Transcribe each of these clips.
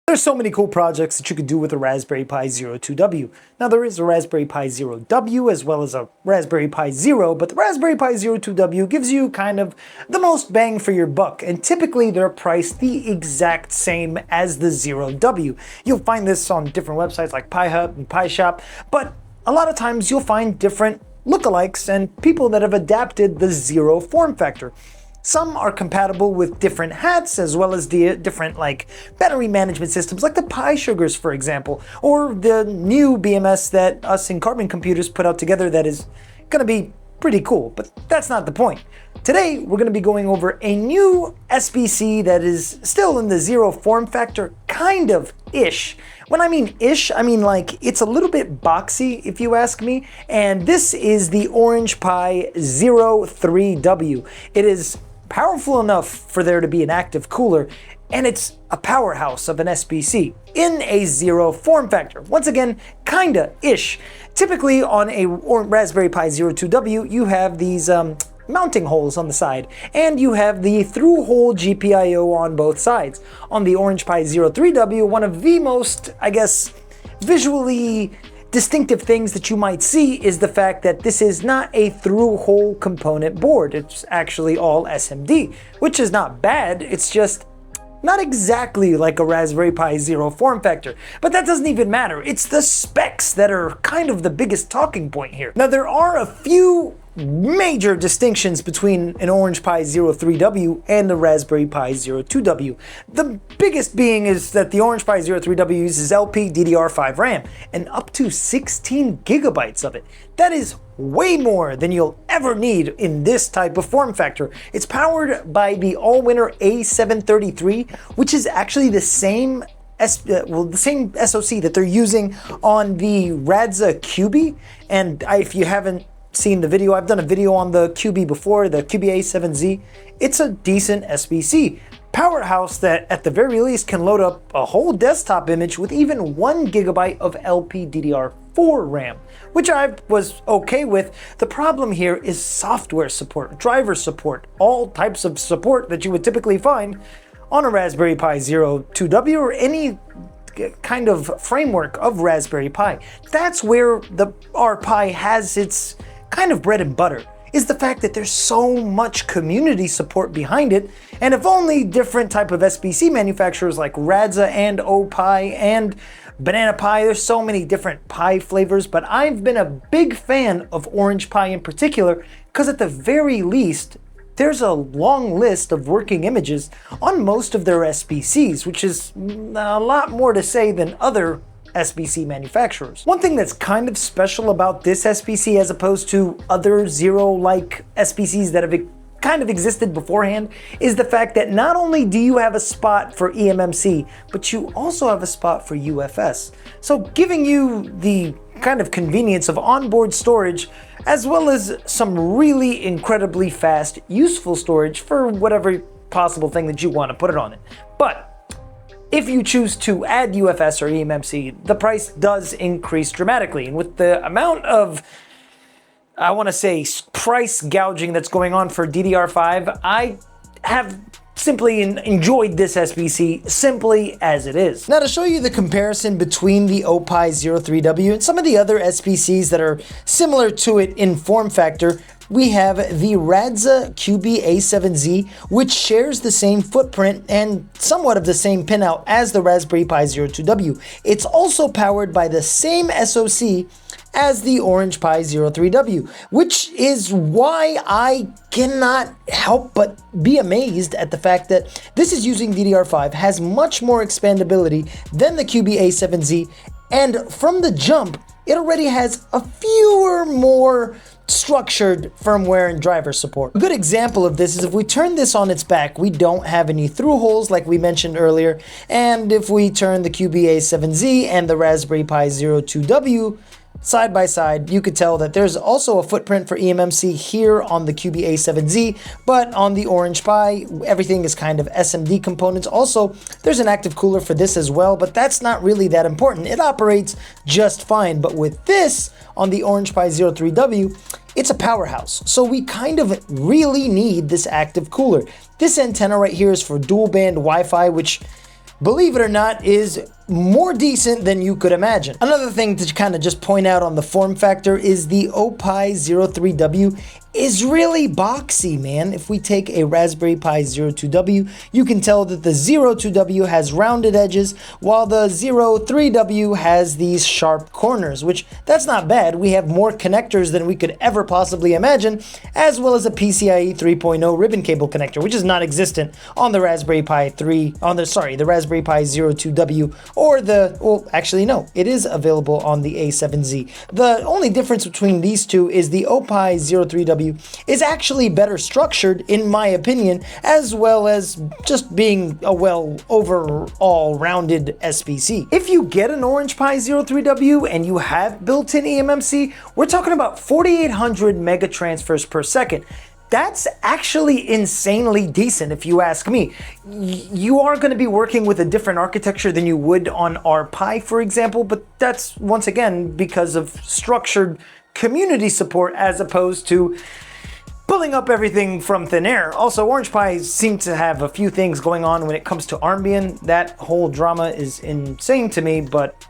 There's so many cool projects that you could do with a Raspberry Pi Zero 2W. Now there is a Raspberry Pi Zero W as well as a Raspberry Pi Zero, but the Raspberry Pi Zero 2W gives you kind of the most bang for your buck, and typically they're priced the exact same as the Zero W. You'll find this on different websites like Pi-Hub and Pi-Shop, but a lot of times you'll find different lookalikes and people that have adapted the Zero form factor. Some are compatible with different hats as well as the different battery management systems like the Pi Sugars, for example, or the new BMS that us in Carbon Computers put out together that is going to be pretty cool, but that's not the point. Today we're going to be going over a new SBC that is still in the Zero form factor, kind of ish. When I mean ish, I mean it's a little bit boxy if you ask me, and this is the Orange Pi Zero 3W. It is powerful enough for there to be an active cooler, and it's a powerhouse of an SBC in a Zero form factor. Once again, kinda ish. Typically on a Raspberry Pi Zero 2W, you have these mounting holes on the side, and you have the through-hole GPIO on both sides. On the Orange Pi Zero 3W, one of the most, I guess, visually distinctive things that you might see is the fact that this is not a through-hole component board. It's actually all SMD, which is not bad. It's just not exactly like a Raspberry Pi Zero form factor, but that doesn't even matter. It's the specs that are kind of the biggest talking point here. Now, there are a few major distinctions between an Orange Pi Zero 3W and the Raspberry Pi Zero 2W. The biggest being is that the Orange Pi Zero 3W uses LPDDR5 RAM and up to 16 gigabytes of it. That is way more than you'll ever need in this type of form factor. It's powered by the Allwinner A733, which is actually the same SoC that they're using on the Radxa QB. And if you haven't seen the video, I've done a video on the QB before, the QB-A7Z. It's a decent SBC. Powerhouse that at the very least can load up a whole desktop image with even 1 gigabyte of LPDDR4 RAM, which I was okay with. The problem here is software support, driver support, all types of support that you would typically find on a Raspberry Pi Zero 2W or any kind of framework of Raspberry Pi. That's where our Pi has its kind of bread and butter, is the fact that there's so much community support behind it. And if only different type of SBC manufacturers like Radxa and OPi and Banana Pi, there's so many different Pi flavors, but I've been a big fan of Orange Pi in particular because at the very least, there's a long list of working images on most of their SBCs, which is a lot more to say than other SBC manufacturers. One thing that's kind of special about this SBC as opposed to other Zero-like SBCs that have kind of existed beforehand is the fact that not only do you have a spot for eMMC, but you also have a spot for UFS. So giving you the kind of convenience of onboard storage as well as some really incredibly fast, useful storage for whatever possible thing that you want to put it on it. But if you choose to add UFS or eMMC, the price does increase dramatically. And with the amount of, I want to say, price gouging that's going on for DDR5, I have simply enjoyed this SBC simply as it is. Now, to show you the comparison between the OPi Zero 3W and some of the other SBCs that are similar to it in form factor, we have the Radxa QB-A7Z, which shares the same footprint and somewhat of the same pinout as the Raspberry Pi Zero 2W. It's also powered by the same SoC as the Orange Pi Zero 3W, which is why I cannot help but be amazed at the fact that this is using DDR5, has much more expandability than the QB-A7Z, and from the jump, it already has a fewer more structured firmware and driver support. A good example of this is if we turn this on its back, we don't have any through holes like we mentioned earlier, and if we turn the QB-A7Z and the Raspberry Pi Zero 2W side by side, you could tell that there's also a footprint for eMMC here on the QB-A7Z, but on the Orange Pi, everything is kind of SMD components. Also, there's an active cooler for this as well, but that's not really that important. It operates just fine, but with this on the Orange Pi Zero 3W, it's a powerhouse. So we kind of really need this active cooler. This antenna right here is for dual band Wi-Fi, which believe it or not, is more decent than you could imagine. Another thing to kind of just point out on the form factor is the OPi03W is really boxy, man. If we take a Raspberry Pi 02W, you can tell that the 02W has rounded edges, while the 03W has these sharp corners, which that's not bad. We have more connectors than we could ever possibly imagine, as well as a PCIe 3.0 ribbon cable connector, which is not existent on the Raspberry Pi the Raspberry Pi 02W, or actually no, it is available on the A7Z. The only difference between these two is the OPi03W is actually better structured, in my opinion, as well as just being a overall rounded SBC. If you get an Orange Pi 03W and you have built-in eMMC, we're talking about 4,800 mega transfers per second. That's actually insanely decent if you ask me. You are going to be working with a different architecture than you would on our Pi, for example, but that's once again because of structured community support as opposed to pulling up everything from thin air. Also, Orange Pi seem to have a few things going on when it comes to Armbian. That whole drama is insane to me, but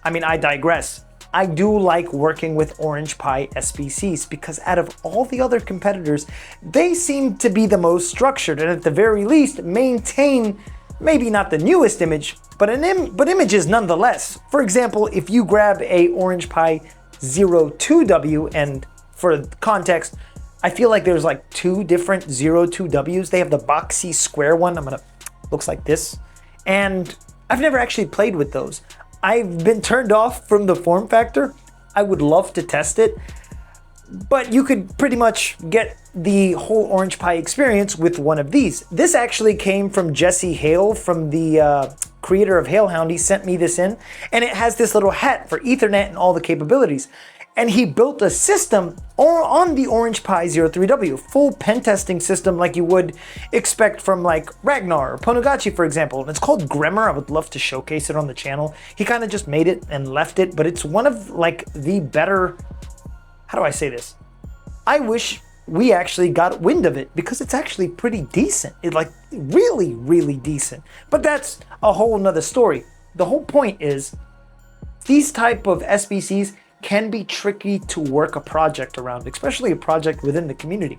I mean, I digress. I do like working with Orange Pi SBCs because out of all the other competitors, they seem to be the most structured and at the very least maintain maybe not the newest image, but images nonetheless. For example, if you grab a Orange Pi 02W, and for context, I feel like there's like two different 02Ws. They have the boxy square one, looks like this, and I've never actually played with those. I've been turned off from the form factor. I would love to test it, but you could pretty much get the whole Orange Pi experience with one of these. This actually came from Jesse Hale, from the creator of Halehound. He sent me this in, and it has this little hat for Ethernet and all the capabilities. And he built a system on the Orange Pi 03W, full pen testing system like you would expect from like Ragnar or Ponogachi, for example. And it's called Gremmer. I would love to showcase it on the channel. He kind of just made it and left it, but it's one of like the better, how do I say this? I wish we actually got wind of it because it's actually pretty decent. It's like really, really decent. But that's a whole nother story. The whole point is these type of SBCs can be tricky to work a project around, especially a project within the community.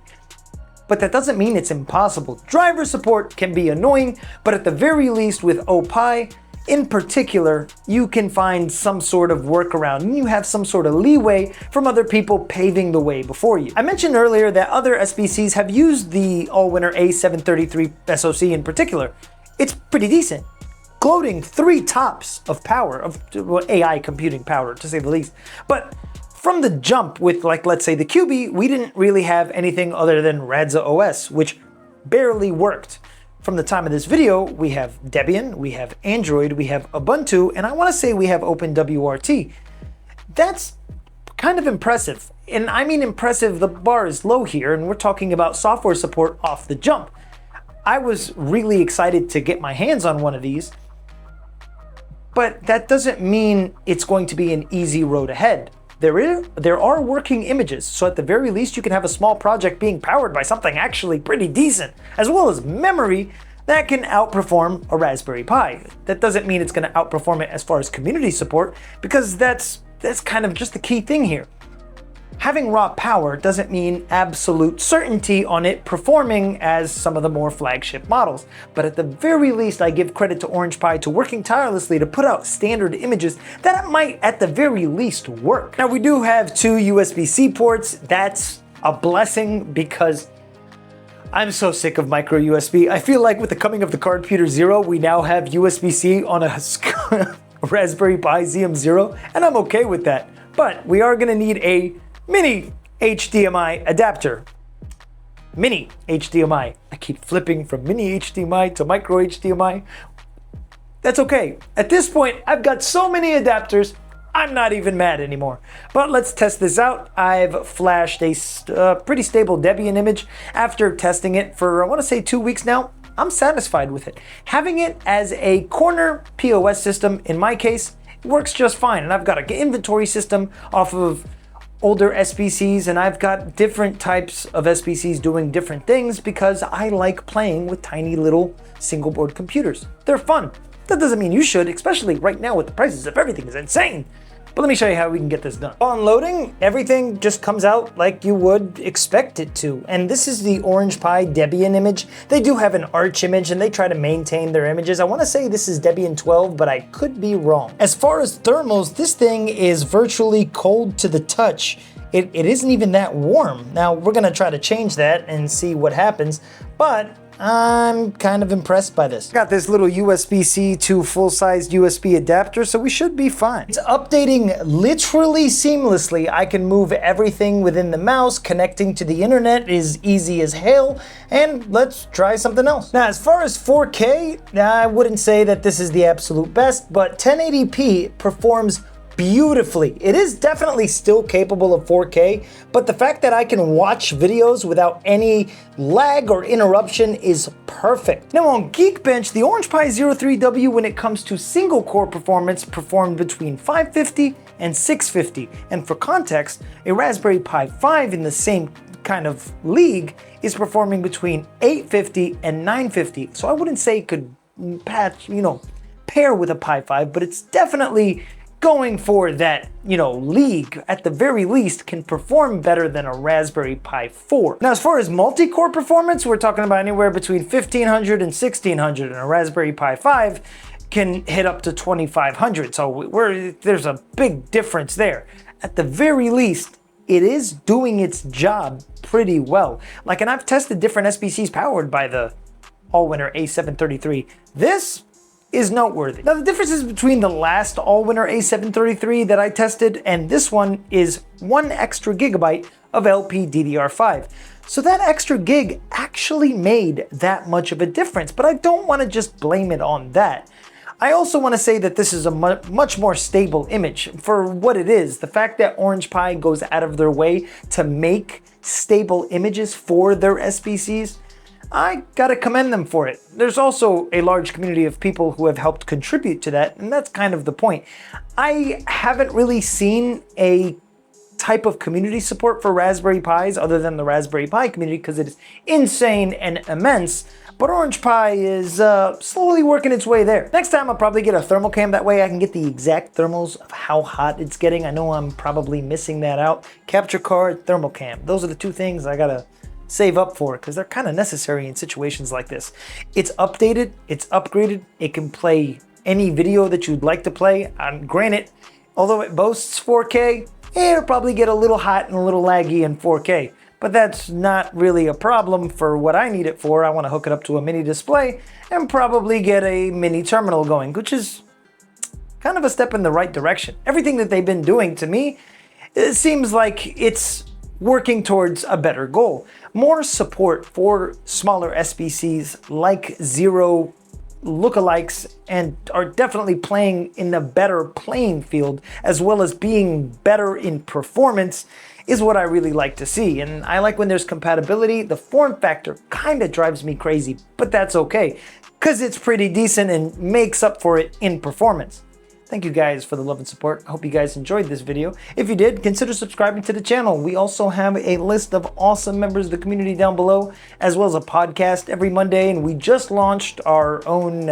But that doesn't mean it's impossible. Driver support can be annoying, but at the very least with OPi, in particular, you can find some sort of workaround and you have some sort of leeway from other people paving the way before you. I mentioned earlier that other SBCs have used the Allwinner A733 SoC in particular. It's pretty decent, gloating 3 TOPS of power, of AI computing power to say the least. But from the jump with like, let's say the QB, we didn't really have anything other than Radxa OS, which barely worked. From the time of this video, we have Debian, we have Android, we have Ubuntu, and I want to say we have OpenWRT. That's kind of impressive. And I mean impressive, the bar is low here, and we're talking about software support off the jump. I was really excited to get my hands on one of these, but that doesn't mean it's going to be an easy road ahead. There are working images, so at the very least you can have a small project being powered by something actually pretty decent, as well as memory that can outperform a Raspberry Pi. That doesn't mean it's going to outperform it as far as community support, because that's kind of just the key thing here. Having raw power doesn't mean absolute certainty on it performing as some of the more flagship models. But at the very least, I give credit to Orange Pi to working tirelessly to put out standard images that might at the very least work. Now we do have 2 USB-C ports. That's a blessing because I'm so sick of micro USB. I feel like with the coming of the Cardputer Zero, we now have USB-C on a Raspberry Pi ZM0, and I'm okay with that. But we are gonna need a mini HDMI adapter. Mini HDMI. I keep flipping from mini HDMI to micro HDMI. That's okay. At this point, I've got so many adapters, I'm not even mad anymore. But let's test this out. I've flashed a pretty stable Debian image after testing it for, I want to say 2 weeks now. I'm satisfied with it. Having it as a corner POS system, in my case, works just fine. And I've got an inventory system off of older SBCs, and I've got different types of SBCs doing different things because I like playing with tiny little single board computers. They're fun. That doesn't mean you should, especially right now with the prices of everything is insane. But let me show you how we can get this done. On loading, everything just comes out like you would expect it to. And this is the Orange Pi Debian image. They do have an Arch image and they try to maintain their images. I want to say this is Debian 12, but I could be wrong. As far as thermals, this thing is virtually cold to the touch. It isn't even that warm. Now, we're gonna try to change that and see what happens, but I'm kind of impressed by this. Got this little USB-C to full-size USB adapter, so we should be fine. It's updating literally seamlessly. I can move everything within the mouse. Connecting to the internet is easy as hell, and let's try something else. Now, as far as 4K, I wouldn't say that this is the absolute best, but 1080p performs beautifully. It is definitely still capable of 4K, but the fact that I can watch videos without any lag or interruption is perfect. Now on Geekbench, the Orange Pi 03W, when it comes to single core performance, performed between 550 and 650. And for context, a Raspberry Pi 5 in the same kind of league is performing between 850 and 950. So I wouldn't say it could pair with a Pi 5, but it's definitely going for that, league. At the very least, can perform better than a Raspberry Pi 4. Now, as far as multi-core performance, we're talking about anywhere between 1500 and 1600, and a Raspberry Pi 5 can hit up to 2500. So there's a big difference there. At the very least, it is doing its job pretty well. And I've tested different SBCs powered by the Allwinner A733. This is noteworthy. Now, the differences between the last Allwinner A733 that I tested and this one is 1 extra gigabyte of LPDDR5. So that extra gig actually made that much of a difference, but I don't want to just blame it on that. I also want to say that this is a much more stable image for what it is. The fact that Orange Pi goes out of their way to make stable images for their SBCs, I gotta commend them for it. There's also a large community of people who have helped contribute to that, and that's kind of the point. I haven't really seen a type of community support for Raspberry Pis other than the Raspberry Pi community because it is insane and immense, but Orange Pi is slowly working its way there. Next time I'll probably get a thermal cam, that way I can get the exact thermals of how hot it's getting. I know I'm probably missing that out. Capture card, thermal cam. Those are the two things I gotta save up for because they're kind of necessary in situations like this. It's updated, it's upgraded, it can play any video that you'd like to play. Granted, although it boasts 4K, it'll probably get a little hot and a little laggy in 4K, but that's not really a problem for what I need it for. I want to hook it up to a mini display and probably get a mini terminal going, which is kind of a step in the right direction. Everything that they've been doing, to me, it seems like it's working towards a better goal. More support for smaller SBCs like Zero lookalikes and are definitely playing in a better playing field as well as being better in performance is what I really like to see. And I like when there's compatibility. The form factor kind of drives me crazy, but that's okay because it's pretty decent and makes up for it in performance. Thank you guys for the love and support. I hope you guys enjoyed this video. If you did, consider subscribing to the channel. We also have a list of awesome members of the community down below, as well as a podcast every Monday, and we just launched our own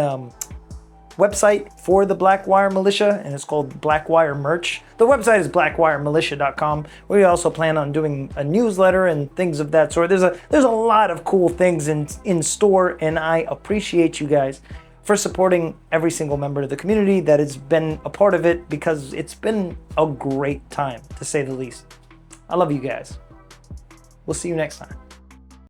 website for the Blackwire Militia, and it's called Blackwire Merch. The website is blackwiremilitia.com. We also plan on doing a newsletter and things of that sort. There's a lot of cool things in store, and I appreciate you guys for supporting every single member of the community that has been a part of it, because it's been a great time, to say the least. I love you guys. We'll see you next time.